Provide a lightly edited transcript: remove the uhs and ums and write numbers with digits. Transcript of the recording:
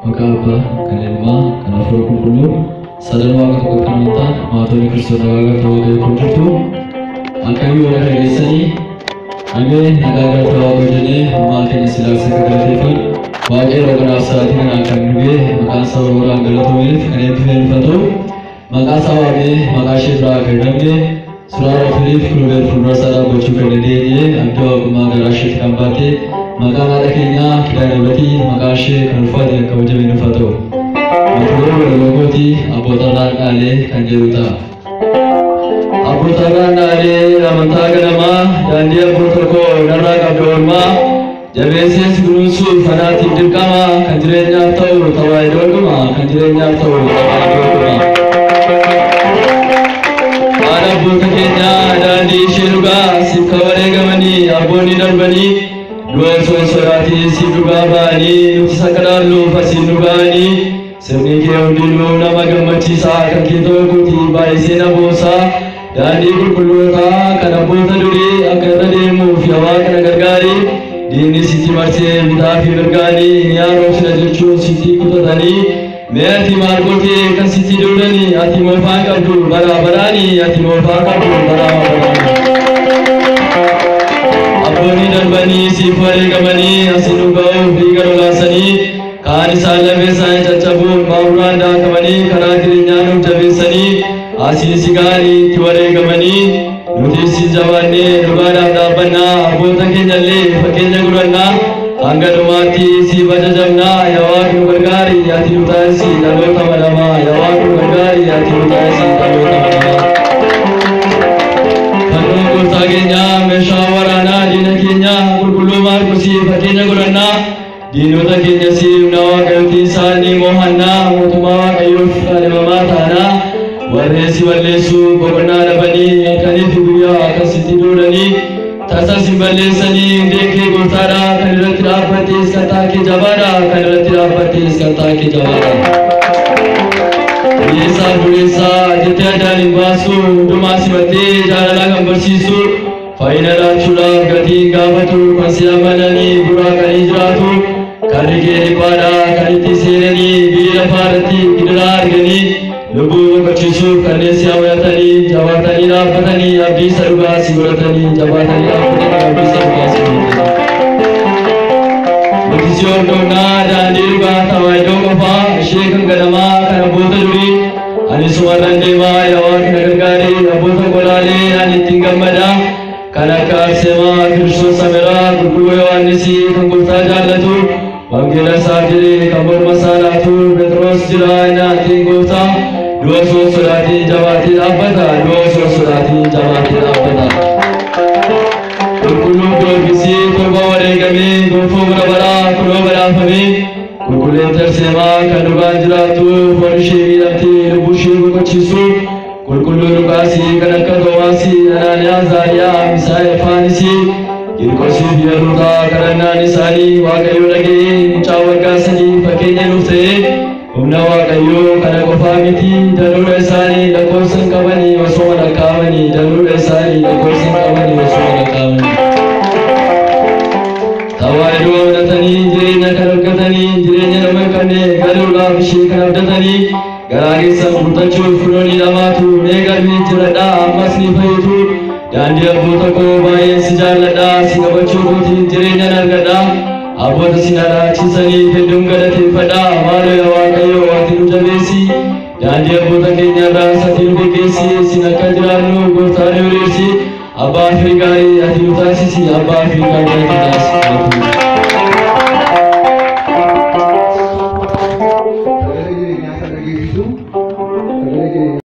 Makaba kanilma kanafur kumpulu sadar waktu kekananta maturi Kristus naga tawaga kuntutu angkayu orang kesani angge naga tawaga jene mati silas sekretariat wajar orang asal dengan angkan nuge makasa orang galatuin kanefin fatu makasa wage makasih berakhirnya surah Filip keluar furasara bocor kedede angkau kumaga rashid kampati maka akhirnya kita dapat makasih kanfat yang kau jamin fatu matur logoti abotaran ale kanjeruta abotaran ale ramantaga nama dan dia protoko naraga dorma jabeses gunusu fanati dirkama kanjirenya tau tawai dorma kanjirenya tau tawai dorma ada butakenya dan di shiruga sikawale gamani aboni darbani dua sorati siduga bani sakaralu fasinugani Semni keundilu nama gemaci sahakan kita kuti bayi sena bosa dan dikurkulurta karena bosa duri akan tadimu fiawa kena gargari dini siti marse bitafi gargani niaro sudah jujur siti kuta tani merti margote kan siti durani ati mofa kabdu bara barani ati mofa kabdu bara barani aboni dan bani sifare gamani asinugau bigarolasani Kani salah besar cacabur mauran dah kemani karena dirinya nung jabisani asisi kali tuare kemani nutisi jawane nugara dah bana abu takin jale pakai jagurana angga numati si baca jamna yawak nugargari yati utasi lalu tamalama yawak nugargari yati utasi lalu tamalama kanu kurtagenya meshawarana dinakinya kurkulumar kursi pakai jagurana Dino takinya sim nawa kalti sani mohana mutuma kayuf kalimama thana warresi wallesu bogana dabani kani figuya akasiti durani tasa simbalesani deke gurtara kanirati rapati skata ki jawara kanirati rapati skata ki jawara yesa bulesa jitya dali basu dumasimati jarala gambarsisu fainala chula gati gavatu pasyamanani burakani jiratu Karike pada kariti sereni bila parati kidular geni lubu kacisu karne siawatani jawatani rapatani abdi saruga siguratani jawatani rapatani abdi saruga siguratani Mutisior dona dan dirga tawai dongapa shekang gadama karabuta duri anisuwaran dewa yawak nagargari abuta golale anitingamada kanaka sema Kristus samera gurguyo anisi kangguta jalatu Bangkira sajiri kabur masalah tu Petros jirana tinggota dua surati jawati abada dua surati jawati abada Kurkulu bisi kurbaware kami gurfu berabara kurbara kami kurkule tersema kandugan jiratu polisi milati lubushi bukacisu kurkulu rukasi kanaka dowasi ananya zaya misai fanisi Irkosi biaruta karena nisani wakayu lagi mucawarkan seni pakainya nufse umna wakayu karena kofamiti dalur esani lakor sengkawani wasoma lakawani dalur esani lakor sengkawani wasoma lakawani tawai dua menatani jirenya karukatani jirenya namakane galula bishika abdatani garagi sangutacul fuloni lamatu negarmi jirada amasni fayutu dan dia butako bayi sejalada singabacu buti jirenya nargada abot sinara cisani pendung gada pada malu awakayo wati jabesi dan dia butake nyada satil bekesi sinakan jiranu gutari urisi abah frigari ati utasi si abah frigari ati das